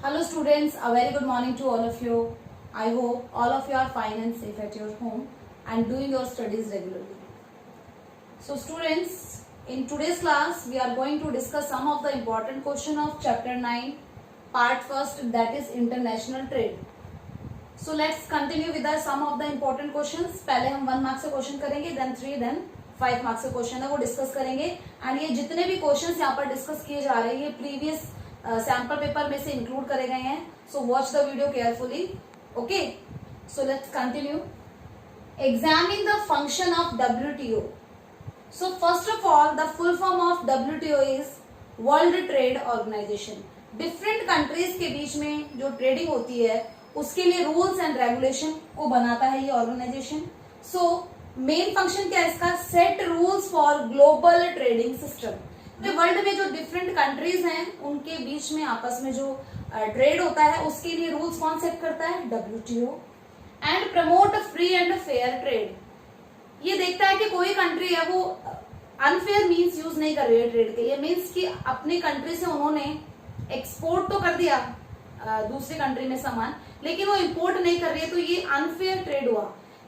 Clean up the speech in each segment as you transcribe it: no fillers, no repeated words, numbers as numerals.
Hello students, a very good morning to all of you. I hope all of you are fine and safe at your home and doing your studies regularly. So students, in today's class we are going to discuss some of the important question of chapter 9 part first, that is international trade. So let's continue with the some of the important questions. पहले हम 1 marks से question करेंगे, then 3, then 5 marks से question है वो discuss करेंगे. And ये जितने भी क्वेश्चंस यहाँ पर डिस्कस किए जा रहे हैं ये प्रीवियस सैंपल पेपर में से इंक्लूड करे गए हैं. So watch the video carefully. Okay, so let's continue. Examine the function of WTO. So first of all the full form of WTO is world trade organization. Different countries के बीच में जो trading होती है उसके लिए रूल्स एंड रेगुलेशन को बनाता है ये ऑर्गेनाइजेशन. सो मेन फंक्शन क्या है इसका? Set rules for global trading system. World में जो डिफरेंट कंट्रीज हैं उनके बीच में आपस में जो ट्रेड होता है उसके लिए रूल्स कौन सेट करता है? WTO. And promote free and fair trade. ये देखता है कि कोई कंट्री है वो अनफेयर मीन्स यूज नहीं कर रही है ट्रेड के लिए. मीन्स कि अपनी कंट्री से उन्होंने एक्सपोर्ट तो कर दिया दूसरी कंट्री में सामान, लेकिन वो इंपोर्ट नहीं कर रही है, तो ये अनफेयर ट्रेड हुआ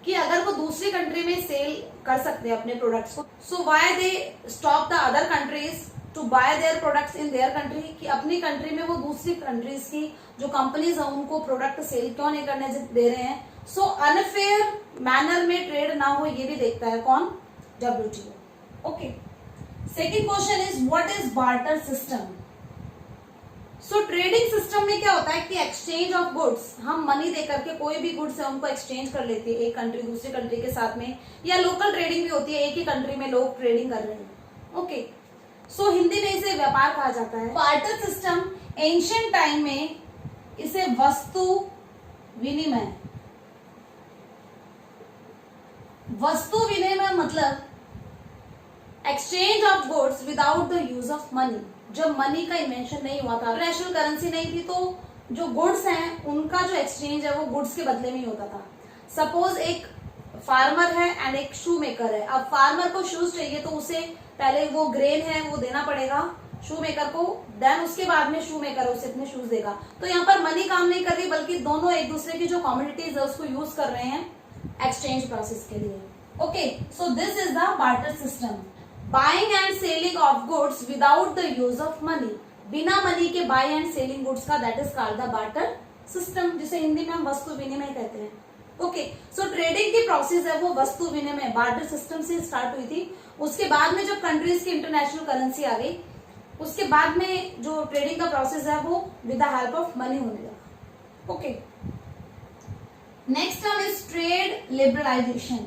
कि अगर वो दूसरी कंट्री में सेल कर सकते हैं अपने प्रोडक्ट्स को, so why they stop the other countries to buy their products in their country. कि अपनी कंट्री में वो दूसरी कंट्रीज की जो कंपनीज है उनको प्रोडक्ट सेल क्यों नहीं करने दे रहे हैं. सो अनफेयर मैनर में ट्रेड ना हो ये भी देखता है कौन? WTO. Okay, second question is what is barter system. So trading system में क्या होता है कि एक्सचेंज ऑफ गुड्स, हम मनी देकर के कोई भी गुड्स है उनको एक्सचेंज कर लेते हैं एक कंट्री दूसरी कंट्री के साथ में, या लोकल ट्रेडिंग भी होती है, एक ही कंट्री में लोग ट्रेडिंग कर रहे हैं. ओके, सो हिंदी में इसे व्यापार कहा जाता है. बार्टर सिस्टम एंशिएंट टाइम में इसे वस्तु विनिमय, वस्तु विनिमय मतलब exchange of goods without the use of money. जब मनी का इन्वेंशन नहीं हुआ था, इंटरनेशनल करेंसी नहीं थी, तो जो गुड्स हैं उनका जो एक्सचेंज है वो गुड्स के बदले में ही होता था. सपोज एक फार्मर है एंड एक शू मेकर है. अब फार्मर को शूज चाहिए तो उसे पहले वो ग्रेन है वो देना पड़ेगा शू मेकर को, देन उसके बाद में शू मेकर उसे इतने शूज देगा. तो यहाँ पर मनी काम नहीं कर रही, बल्कि दोनों एक दूसरे की जो कमोडिटीज है उसको यूज कर रहे हैं एक्सचेंज प्रोसेस के लिए. Okay, so this is the barter system. Buying and selling of goods without the use of money. बिना मनी के बाय एंड सेलिंग गुड्स का, that is called the barter system, जिसे हिंदी में हम वस्तु विनिमय कहते हैं. ओके, सो ट्रेडिंग की प्रोसेस है वो वस्तु विनिमय बार्टर सिस्टम से स्टार्ट हुई थी. उसके बाद में जब कंट्रीज की इंटरनेशनल करेंसी आ गई उसके बाद में जो ट्रेडिंग का प्रोसेस है वो with the help of money होने लगा. Okay, next term is trade liberalization.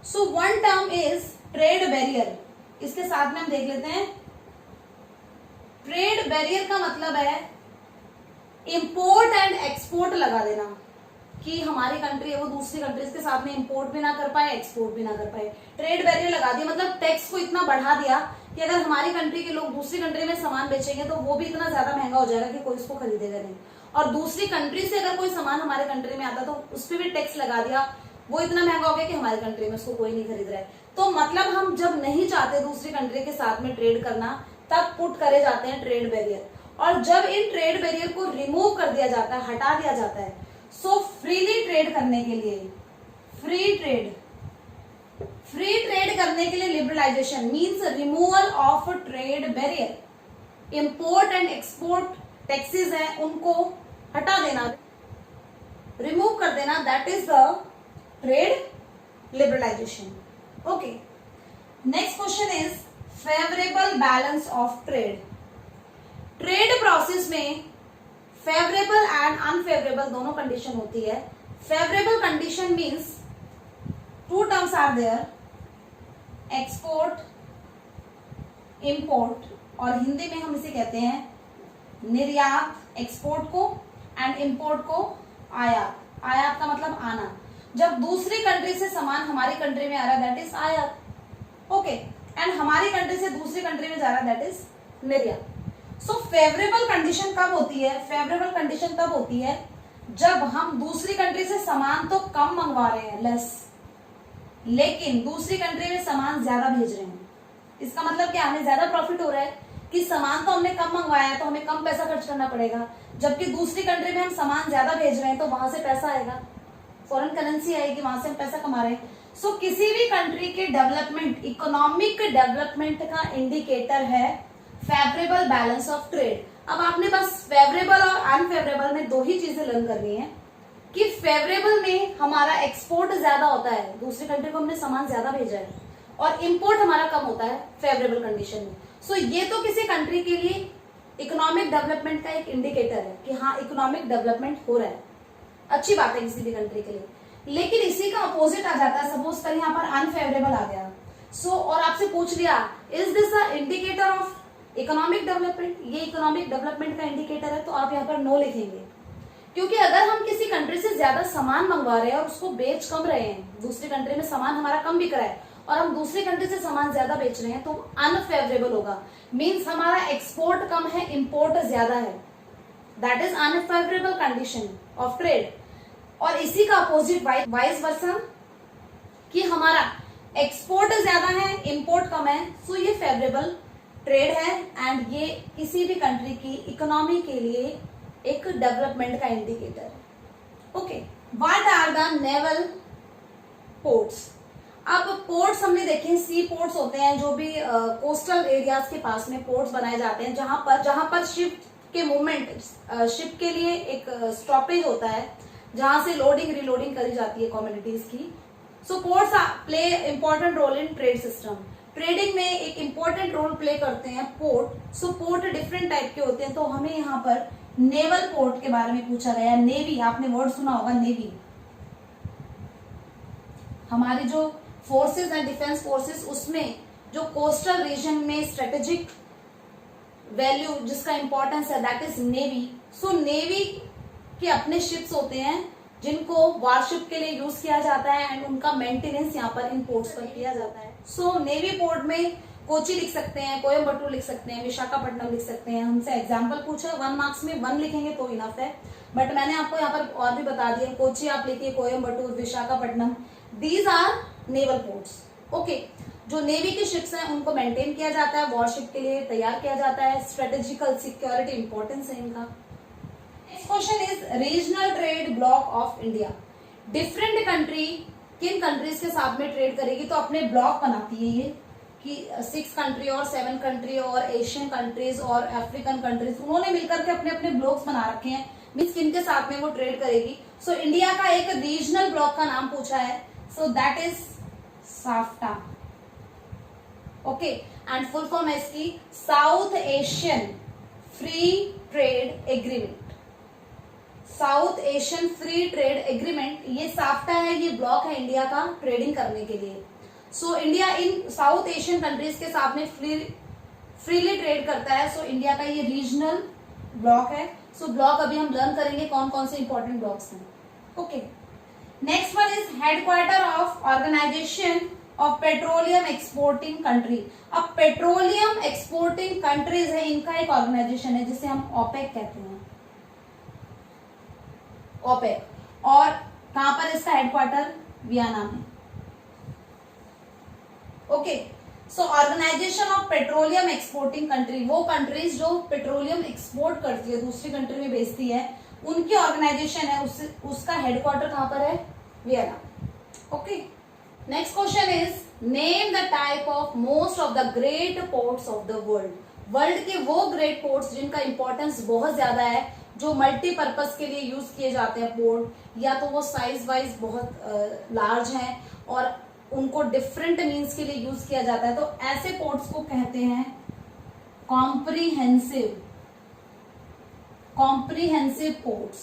So one term is trade barrier. इसके साथ में हम देख लेते हैं. ट्रेड बैरियर का मतलब है इंपोर्ट एंड एक्सपोर्ट लगा देना, कि हमारी कंट्री है वो दूसरी कंट्रीज के साथ में इंपोर्ट भी ना कर पाए एक्सपोर्ट भी ना कर पाए. ट्रेड बैरियर लगा दिया मतलब टैक्स को इतना बढ़ा दिया कि अगर हमारी कंट्री के लोग दूसरी कंट्री में सामान बेचेंगे तो वो भी इतना ज्यादा महंगा हो जाएगा कि कोई इसको खरीदेगा नहीं. और दूसरी कंट्री से अगर कोई सामान हमारे कंट्री में आता तो उस पर भी टैक्स लगा दिया, वो इतना महंगा हो गया कि हमारी कंट्री में उसको कोई नहीं खरीद रहा है. तो मतलब हम जब नहीं चाहते दूसरी कंट्री के साथ में ट्रेड करना तब पुट करे जाते हैं ट्रेड बैरियर. और जब इन ट्रेड बैरियर को रिमूव कर दिया जाता है, हटा दिया जाता है, सो फ्रीली ट्रेड करने के लिए, फ्री ट्रेड करने के लिए liberalization means removal of trade barrier. Import and export taxes हैं उनको हटा देना, रिमूव कर देना, that is the trade liberalization. Okay, next question is favourable balance of trade. Trade process में फेवरेबल एंड अनफेवरेबल दोनों कंडीशन होती है. Favourable condition means two terms are there, export import, और हिंदी में हम इसे कहते हैं निर्यात एक्सपोर्ट को एंड इंपोर्ट को आयात. आयात का मतलब आना. जब दूसरी कंट्री से सामान हमारी कंट्री में आ रहा है दैट इज आयात. ओके, एंड हमारी कंट्री से दूसरी कंट्री में जा रहा है दैट इज निर्यात. सो फेवरेबल कंडीशन कब होती है? फेवरेबल कंडीशन तब होती है जब हम दूसरी कंट्री से सामान तो कम मंगवा रहे हैं, लेस, लेकिन दूसरी कंट्री में सामान ज्यादा भेज रहे हैं. इसका मतलब क्या? हमें ज्यादा प्रॉफिट हो रहा है कि सामान तो हमने कम मंगवाया है तो हमें कम पैसा खर्च करना पड़ेगा, जबकि दूसरी कंट्री में हम सामान ज्यादा भेज रहे हैं तो वहां से पैसा आएगा, फॉरेन करेंसी आएगी, वहां से हम पैसा कमा रहे हैं। सो किसी भी कंट्री के डेवलपमेंट, इकोनॉमिक डेवलपमेंट का इंडिकेटर है फेवरेबल बैलेंस ऑफ ट्रेड। अब आपने बस फेवरेबल और अनफेवरेबल में दो ही चीजें लर्न करनी है कि फेवरेबल में हमारा एक्सपोर्ट ज्यादा होता है, दूसरी कंट्री को हमने सामान ज्यादा भेजा है, और इंपोर्ट हमारा कम होता है फेवरेबल कंडीशन में। सो ये तो किसी कंट्री के लिए इकोनॉमिक डेवलपमेंट का एक इंडिकेटर है कि हाँ इकोनॉमिक डेवलपमेंट हो रहा है, अच्छी बात है किसी भी कंट्री के लिए। लेकिन इसी का अपोजिट आ जाता है, सपोज कर यहाँ पर अनफेवरेबल आ गया, और आपसे पूछ लिया is this a indicator of economic development, ये इकोनॉमिक डेवलपमेंट का इंडिकेटर है, तो आप यहाँ पर नो लिखेंगे। क्योंकि अगर हम किसी कंट्री से ज्यादा सामान मंगवा रहे हैं और उसको बेच कम रहे हैं, दूसरी कंट्री में सामान हमारा कम बिक रहा है और हम दूसरी कंट्री से सामान ज्यादा बेच रहे हैं, तो अनफेवरेबल होगा। मीन्स हमारा एक्सपोर्ट कम है, इंपोर्ट ज्यादा है, that is unfavourable condition of trade. और इसी का अपोजिट वाइस वर्सा कि हमारा एक्सपोर्ट ज्यादा है, इंपोर्ट कम है, सो ये फेवरेबल ट्रेड है एंड ये किसी भी कंट्री की इकोनॉमी के लिए एक डेवलपमेंट का इंडिकेटर है। Okay, what are the naval ports. अब पोर्ट्स हमने देखे, सी पोर्ट्स होते हैं जो भी कोस्टल एरियाज के पास में पोर्ट्स बनाए जाते हैं, जहां पर शिप के मूवमेंट, शिप के लिए एक स्टॉपेज होता है जहां से लोडिंग रिलोडिंग करी जाती है कमोडिटीज की। So ports play important role in trade system. Trading में एक इंपॉर्टेंट रोल प्ले करते हैं port. So port different type के होते हैं, तो हमें यहाँ पर नेवल पोर्ट के बारे में पूछा गया है। नेवी, आपने वर्ड सुना होगा नेवी, हमारी जो फोर्सेस है डिफेंस फोर्सेस, उसमें जो कोस्टल रीजन में स्ट्रेटेजिक वैल्यू जिसका इंपॉर्टेंस है that is navy. So navy के अपने शिप्स होते हैं जिनको वारशिप के लिए यूज किया जाता है एंड उनका मेंटेनेंस यहाँ पर इन पोर्ट्स पर किया जाता है। सो नेवी पोर्ट में कोची लिख सकते हैं, कोयम्बटूर लिख सकते हैं, विशाखापट्टनम लिख सकते हैं। हमसे एग्जाम्पल पूछा 1 मार्क्स में 1 लिखेंगे तो इनफ है, बट मैंने आपको यहाँ पर और भी बता दिया, कोची आप लिखिए, Coimbatore, Visakhapatnam, these are naval ports. Okay, जो नेवी के शिप्स हैं उनको मेंटेन किया जाता है, वॉरशिप के लिए तैयार किया जाता है, स्ट्रेटेजिकल सिक्योरिटी इंपॉर्टेंस है इनका। Next question is regional trade block of India. Different country किन कंट्रीज के साथ में ट्रेड करेगी, तो अपने ब्लॉक बनाती है ये कि 6 कंट्री और 7 कंट्री और एशियन कंट्रीज और अफ्रीकन कंट्रीज, उन्होंने मिलकर के अपने अपने ब्लॉक्स बना रखे हैं, मीन्स किनके साथ में वो ट्रेड करेगी। सो इंडिया का एक रीजनल ब्लॉक का नाम पूछा है, so that is SAFTA. Okay, and full form है इसकी south Asian free trade agreement. South Asian free trade agreement, ये साफ्टा है, ये ब्लॉक है इंडिया का ट्रेडिंग करने के लिए। So India in south Asian countries के साथ में फ्रीली ट्रेड करता है। सो इंडिया का ये रीजनल ब्लॉक है। सो ब्लॉक अभी हम लर्न करेंगे कौन कौन से इंपॉर्टेंट ब्लॉक्स हैं। Okay, next one is headquarter of organization of petroleum exporting country. अब पेट्रोलियम एक्सपोर्टिंग कंट्रीज है, इनका एक ऑर्गेनाइजेशन है जिसे हम ओपेक कहते हैं, ओपेक। और कहां पर इसका हेडक्वार्टर, वियना में। Okay, so organization of petroleum exporting country, वो कंट्रीज जो पेट्रोलियम एक्सपोर्ट करती है, दूसरी कंट्री में बेचती है, उनकी ऑर्गेनाइजेशन है, उसका हेडक्वार्टर कहां पर है, Vienna. Okay, next question is name the type of most of the great ports of the world. World के वो ग्रेट पोर्ट्स जिनका इंपॉर्टेंस बहुत ज्यादा है, जो मल्टीपर्पज के लिए यूज किए जाते हैं पोर्ट, या तो वो साइज वाइज बहुत लार्ज हैं और उनको डिफरेंट मीन्स के लिए यूज किया जाता है, तो ऐसे पोर्ट्स को कहते हैं कॉम्प्रीहेंसिव पोर्ट्स।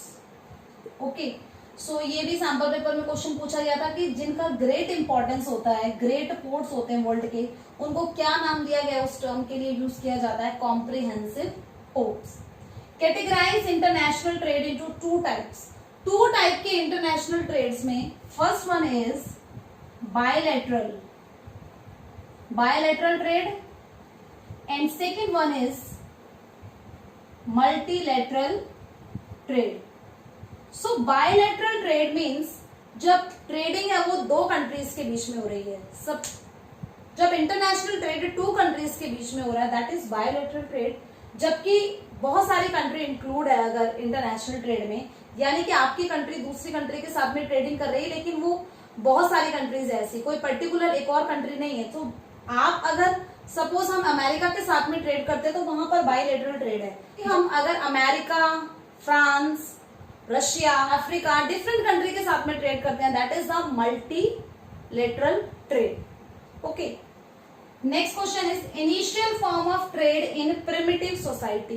ओके, सो ये भी सैंपल पेपर में क्वेश्चन पूछा गया था कि जिनका ग्रेट इंपॉर्टेंस होता है, ग्रेट पोर्ट्स होते हैं वर्ल्ड के, उनको क्या नाम दिया गया, उस टर्म के लिए यूज किया जाता है comprehensive ports. Categorize international trade into 2 types. 2 type के इंटरनेशनल ट्रेड्स में first one is bilateral trade and second one is multilateral trade. So bilateral trade means जब ट्रेडिंग है वो 2 कंट्रीज के बीच में हो रही है, जब इंटरनेशनल ट्रेड 2 कंट्रीज के बीच में हो रहा है दैट इज बायोलेटरल ट्रेड। जबकि बहुत सारी कंट्री इंक्लूड है अगर इंटरनेशनल ट्रेड में, यानी कि आपकी कंट्री दूसरी कंट्री के साथ में ट्रेडिंग कर रही है, लेकिन वो बहुत सारी कंट्रीज है ऐसी, कोई पर्टिकुलर एक और कंट्री नहीं है। तो आप अगर सपोज हम अमेरिका के साथ में ट्रेड करते हैं तो वहां पर बायलैटरल ट्रेड है। कि हम अगर America, France, Russia, Africa, different country के साथ में ट्रेड करते हैं, that is the multilateral trade. Okay, next question is initial form of trade in primitive society.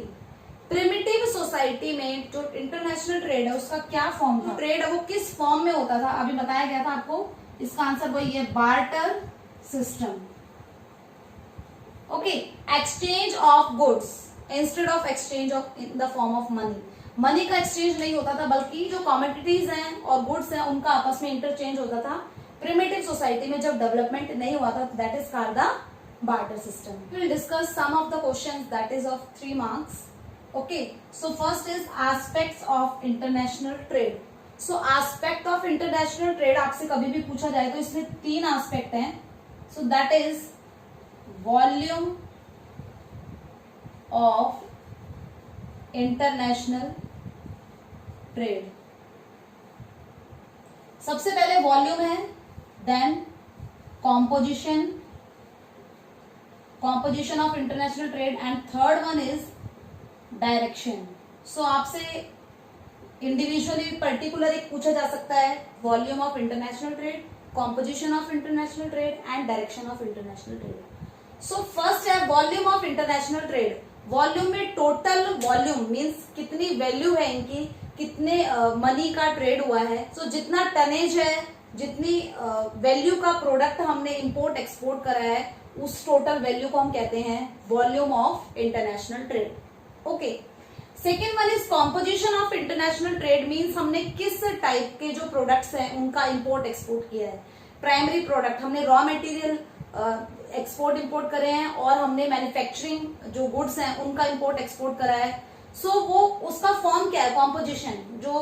Primitive society में जो इंटरनेशनल ट्रेड है उसका क्या फॉर्म था? ट्रेड है वो किस फॉर्म में होता था? अभी बताया गया था आपको, इसका आंसर वही है, barter system. Okay, exchange of goods instead of exchange of in the form of money. Money का एक्सचेंज नहीं होता था, बल्कि जो कमोडिटीज हैं और गुड्स हैं उनका आपस में इंटरचेंज होता था। प्रिमिटिव सोसाइटी में जब डेवलपमेंट नहीं हुआ था, that is called the barter system. We will discuss some of the questions that is of 3 marks. Okay, so first is aspects of international trade. So aspect of international trade आपसे कभी भी पूछा जाए तो इसमें 3 aspect हैं. So that is volume of international trade. सबसे पहले वॉल्यूम है, then composition of international trade, and third one is direction. So आपसे इंडिविजुअली पर्टिकुलर एक पूछा जा सकता है, volume of international trade, composition of international trade and direction of international trade. So first है volume of international trade. Volume में total volume means कितनी value है इनकी, कितने मनी का ट्रेड हुआ है। सो जितना टनेज है, जितनी वैल्यू का प्रोडक्ट हमने इंपोर्ट एक्सपोर्ट करा है, उस टोटल वैल्यू को हम कहते हैं volume of international trade. Okay, second one is composition of international trade, means हमने किस टाइप के जो प्रोडक्ट्स हैं उनका इंपोर्ट एक्सपोर्ट किया है। प्राइमरी प्रोडक्ट हमने रॉ मटेरियल एक्सपोर्ट इंपोर्ट करे हैं, और हमने मैन्युफैक्चरिंग जो गुड्स हैं उनका इंपोर्ट एक्सपोर्ट करा है। सो वो उसका फॉर्म क्या है, कॉम्पोजिशन। जो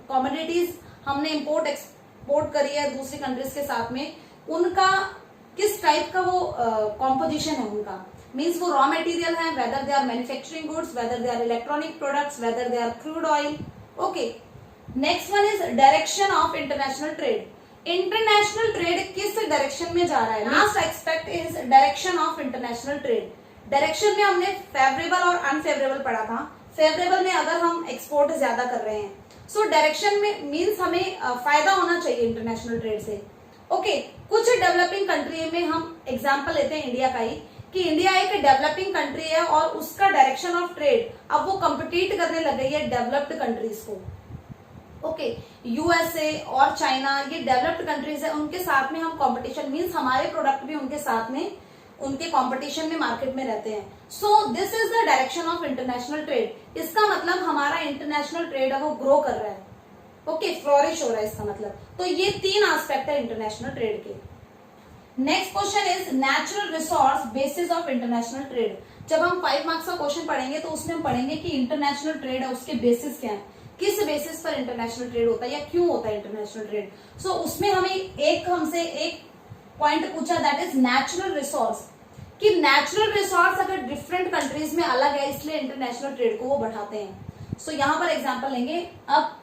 कमोडिटीज हमने इंपोर्ट एक्सपोर्ट करी है दूसरी कंट्रीज के साथ में, उनका किस टाइप का वो कॉम्पोजिशन है उनका, मीन्स वो रॉ मटेरियल है, whether they are manufacturing goods, whether they are electronic products, whether they are crude oil. Okay, next one is direction of international trade. International trade किस डायरेक्शन में जा रहा है? Last expect is direction of international trade. Direction में हमने favourable और unfavourable पढ़ा था। फेवरेबल में अगर हम एक्सपोर्ट ज्यादा कर रहे हैं, सो डायरेक्शन में मीन्स हमें फायदा होना चाहिए इंटरनेशनल ट्रेड से। ओके, कुछ डेवलपिंग कंट्री में हम एग्जांपल लेते हैं इंडिया का ही, कि इंडिया एक डेवलपिंग कंट्री है और उसका डायरेक्शन ऑफ ट्रेड अब वो कम्पिटिट करने लग गई है डेवलप्ड कंट्रीज को। ओके, यूएसए और चाइना ये डेवलप्ड कंट्रीज है, उनके साथ में हम कंपटीशन मींस हमारे प्रोडक्ट भी उनके साथ में उनके कंपटीशन में मार्केट में रहते हैं। So this is the direction of international trade. इसका मतलब हमारा इंटरनेशनल ट्रेड है वो ग्रो कर रहा है। ओके, फ्लोरिश हो रहा है इसका मतलब। तो ये 3 एस्पेक्ट है इंटरनेशनल ट्रेड के। Next question is natural resource basis of international trade. जब हम 5 मार्क्स का क्वेश्चन पढ़ेंगे तो उसमें हम पढ़ेंगे कि इंटरनेशनल ट्रेड है उसके बेसिस क्या है, किस बेसिस पर इंटरनेशनल ट्रेड होता है या क्यों होता है इंटरनेशनल ट्रेड। सो उसमें हमें हमसे एक पॉइंट पूछा, दैट इज नेचुरल रिसोर्स, कि नेचुरल रिसोर्स अगर डिफरेंट कंट्रीज में अलग है इसलिए इंटरनेशनल ट्रेड को वो बढ़ाते हैं। सो यहाँ पर एग्जाम्पल लेंगे अब।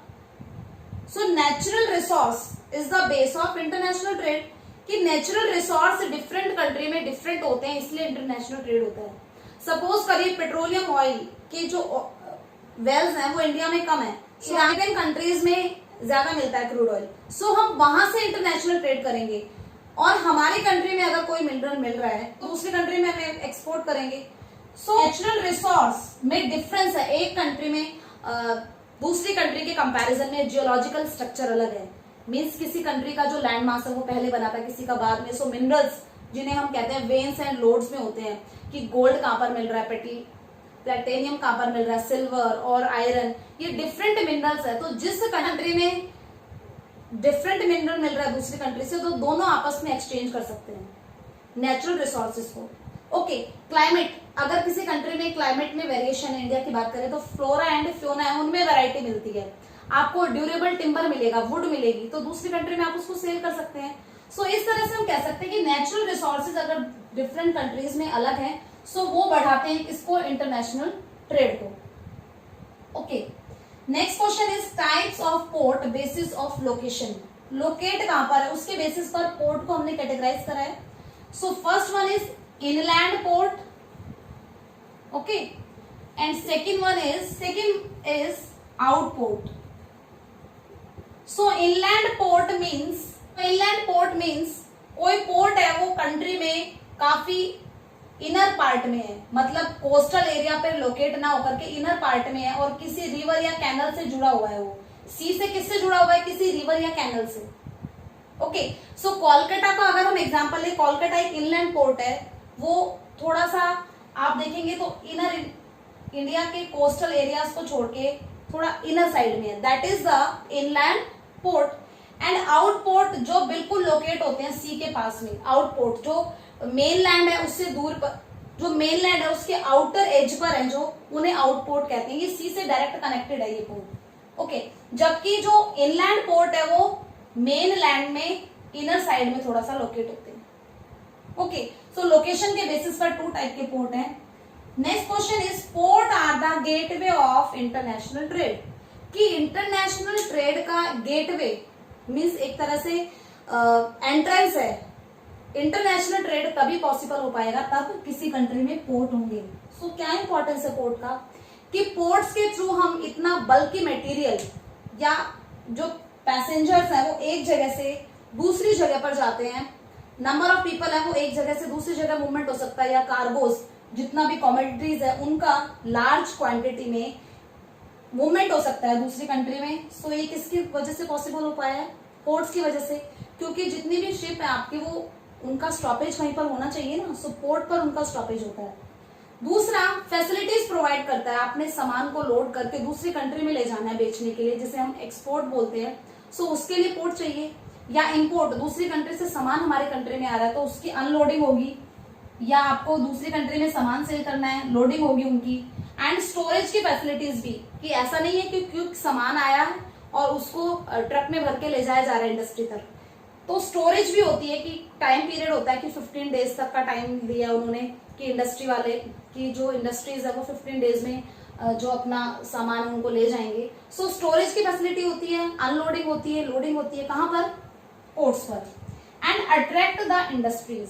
So natural resource is the base of international trade, कि नेचुरल रिसोर्स डिफरेंट कंट्री में डिफरेंट होते हैं इसलिए इंटरनेशनल ट्रेड होता है। सपोज करिए पेट्रोलियम ऑयल के जो वेल्स हैं वो इंडिया में कम है, यूरोपियन कंट्रीज में ज्यादा मिलता है क्रूड ऑयल। सो हम वहां से इंटरनेशनल ट्रेड करेंगे, और हमारी कंट्री में अगर कोई मिनरल मिल रहा है तो दूसरी कंट्री में हम एक्सपोर्ट करेंगे। सो नेचुरल रिसोर्स में डिफरेंस है, एक कंट्री में दूसरी कंट्री के कंपैरिजन में जियोलॉजिकल स्ट्रक्चर अलग है, मींस किसी कंट्री का जो लैंड मास है वो पहले बना था, किसी का बाद में। सो मिनरल्स जिन्हें हम कहते हैं वेन्स एंड लोड्स में होते हैं, कि गोल्ड कहां पर मिल रहा है, प्लेटिनियम कहां पर मिल रहा है, सिल्वर और आयरन, ये डिफरेंट मिनरल्स है। तो जिस कंट्री में डिफरेंट मिनरल मिल रहा है दूसरी कंट्री से, तो दोनों आपस में एक्सचेंज कर सकते हैं नेचुरल रिसोर्सेज को। ओके, क्लाइमेट, अगर किसी कंट्री में क्लाइमेट में वेरिएशन है, इंडिया की बात करें तो फ्लोरा एंड फ्योना है, उनमें वैरायटी मिलती है। आपको ड्यूरेबल टिम्बर मिलेगा, वुड मिलेगी, तो दूसरी कंट्री में आप उसको सेल कर सकते हैं। सो इस तरह से हम कह सकते हैं कि नेचुरल रिसोर्सेज अगर डिफरेंट कंट्रीज में अलग हैं, सो वो बढ़ाते हैं किसको, इंटरनेशनल ट्रेड को। Okay, next question is types of port basis of location. Locate कहां पर है उसके बेसिस पर पोर्ट को हमने कैटेगराइज करा है। So first one is inland port, okay, and second is out port. So inland port means कोई पोर्ट है वो कंट्री में काफी इनर पार्ट में है, मतलब कोस्टल एरिया पे लोकेट ना होकर के इनर पार्ट में है और किसी रिवर या कैनल से जुड़ा हुआ है। वो सी से किससे जुड़ा हुआ है? किसी रिवर या कैनल से। ओके, सो कोलकाता का अगर हम एग्जांपल ले, कोलकाता एक इनलैंड पोर्ट है, वो थोड़ा सा आप देखेंगे तो इनर इंडिया के कोस्टल एरियाज को छोड़ के थोड़ा इनर साइड में है, that is the inland port. And out port जो बिल्कुल लोकेट होते हैं सी के पास में, आउट पोर्ट जो मेन लैंड है उससे दूर पर, जो मेन लैंड है उसके आउटर एज पर है जो, उन्हें आउट पोर्ट कहते हैं। ये सी से डायरेक्ट कनेक्टेड है ये पोर्ट। ओके, जबकि जो इनलैंड पोर्ट है वो मेन लैंड में इनर साइड में थोड़ा सा लोकेट होते हैं। ओके, सो लोकेशन के बेसिस पर टू टाइप के पोर्ट हैं। Next question is port are the gateway of international trade. कि इंटरनेशनल ट्रेड का गेटवे मीन्स एक तरह से एंट्रेंस है। इंटरनेशनल ट्रेड तभी पॉसिबल हो पाएगा तब किसी कंट्री में पोर्ट होंगे। सो क्या इंपॉर्टेंस है पोर्ट का? कि पोर्ट्स के थ्रू हम इतना बल्कि मटेरियल या जो पैसेंजर्स हैं वो एक जगह से दूसरी जगह पर जाते हैं, नंबर ऑफ पीपल है वो एक जगह से दूसरी जगह मूवमेंट हो सकता है, या कार्गोज जितना भी कमोडिटीज है उनका लार्ज क्वांटिटी में मूवमेंट हो सकता है दूसरी कंट्री में। सो ये किसकी वजह से पॉसिबल हो पाया है? पोर्ट्स की वजह से, क्योंकि जितनी भी शिप है आपकी वो उनका स्टॉपेज वहीं पर होना चाहिए ना, सो पोर्ट पर उनका स्टॉपेज होता है। दूसरा, फैसिलिटीज प्रोवाइड करता है, आपने सामान को लोड करके दूसरी कंट्री में ले जाना है बेचने के लिए, जिसे हम एक्सपोर्ट बोलते हैं। सो उसके लिए पोर्ट चाहिए। या इंपोर्ट, दूसरी कंट्री से सामान हमारे कंट्री में आ रहा है तो उसकी अनलोडिंग होगी, या आपको दूसरी कंट्री में सामान सेल करना है, लोडिंग होगी उनकी। एंड स्टोरेज की फैसिलिटीज भी, कि ऐसा नहीं है कि क्योंकि सामान आया है और उसको ट्रक में भर के ले जाया जा रहा है इंडस्ट्री तक, तो स्टोरेज भी होती है कि टाइम पीरियड होता है कि 15 डेज तक का टाइम दिया उन्होंने कि इंडस्ट्री वाले की जो इंडस्ट्रीज है वो 15 डेज में जो अपना सामान उनको ले जाएंगे। सो स्टोरेज की फैसिलिटी होती है, अनलोडिंग होती है, लोडिंग होती है, कहां पर? पोर्ट्स पर। एंड अट्रैक्ट द इंडस्ट्रीज,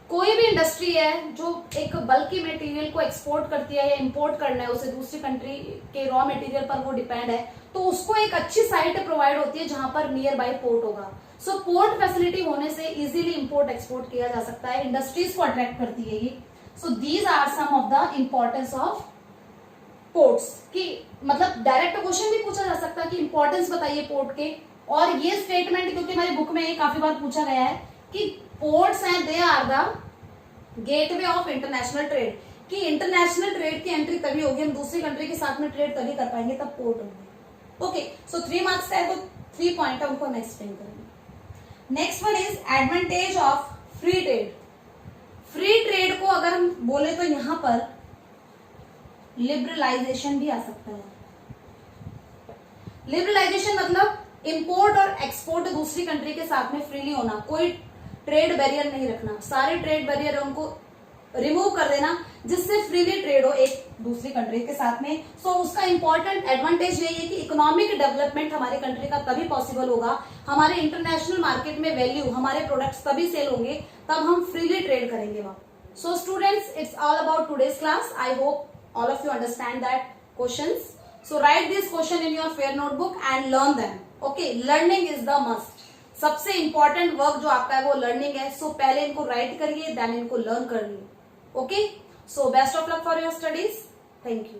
कोई भी इंडस्ट्री है जो एक बल्कि मटेरियल को एक्सपोर्ट करती है या इंपोर्ट करना है उसे दूसरी कंट्री के रॉ मटेरियल पर वो डिपेंड है, तो उसको एक अच्छी साइट प्रोवाइड होती है जहां पर नियर बाय पोर्ट होगा। सो पोर्ट फैसिलिटी होने से इजीली इंपोर्ट एक्सपोर्ट किया जा सकता है, इंडस्ट्रीज को अट्रैक्ट करती है ये। So these are some of the importance of ports. की मतलब डायरेक्ट क्वेश्चन भी पूछा जा सकता है कि इंपॉर्टेंस बताइए पोर्ट के। और ये स्टेटमेंट क्योंकि हमारी बुक में ये काफी बार पूछा गया है कि पोर्ट्स हैं, they are the gateway of international trade, कि इंटरनेशनल ट्रेड की एंट्री तभी होगी, हम दूसरी कंट्री के साथ में ट्रेड तभी कर पाएंगे तब पोर्ट होंगे। ओके, सो 3 मार्क्स है तो 3 पॉइंट है उनको हम एक्सप्लेन करेंगे। Next one is advantage of free trade. Free trade को अगर हम बोले तो यहां पर लिबरलाइजेशन भी आ सकता है। लिबरलाइजेशन मतलब इंपोर्ट और एक्सपोर्ट दूसरी कंट्री के साथ में फ्रीली होना, कोई ट्रेड बैरियर नहीं रखना, सारे ट्रेड बैरियर है उनको रिमूव कर देना जिससे फ्रीली ट्रेड हो एक दूसरी कंट्री के साथ में। सो उसका इंपॉर्टेंट एडवांटेज यही है कि इकोनॉमिक डेवलपमेंट हमारे कंट्री का तभी पॉसिबल होगा, हमारे इंटरनेशनल मार्केट में वैल्यू, हमारे प्रोडक्ट्स तभी सेल होंगे तब हम फ्रीली ट्रेड करेंगे वहां। So students, it's all about today's class. I hope all of you understand that questions. So right this question in your fair notebook and learn them. Okay, learning is the must. सबसे important work जो आपका है वो learning है। सो पहले इनको right करिए, then इनको लर्न करिए। Okay, so best of luck for your studies. Thank you.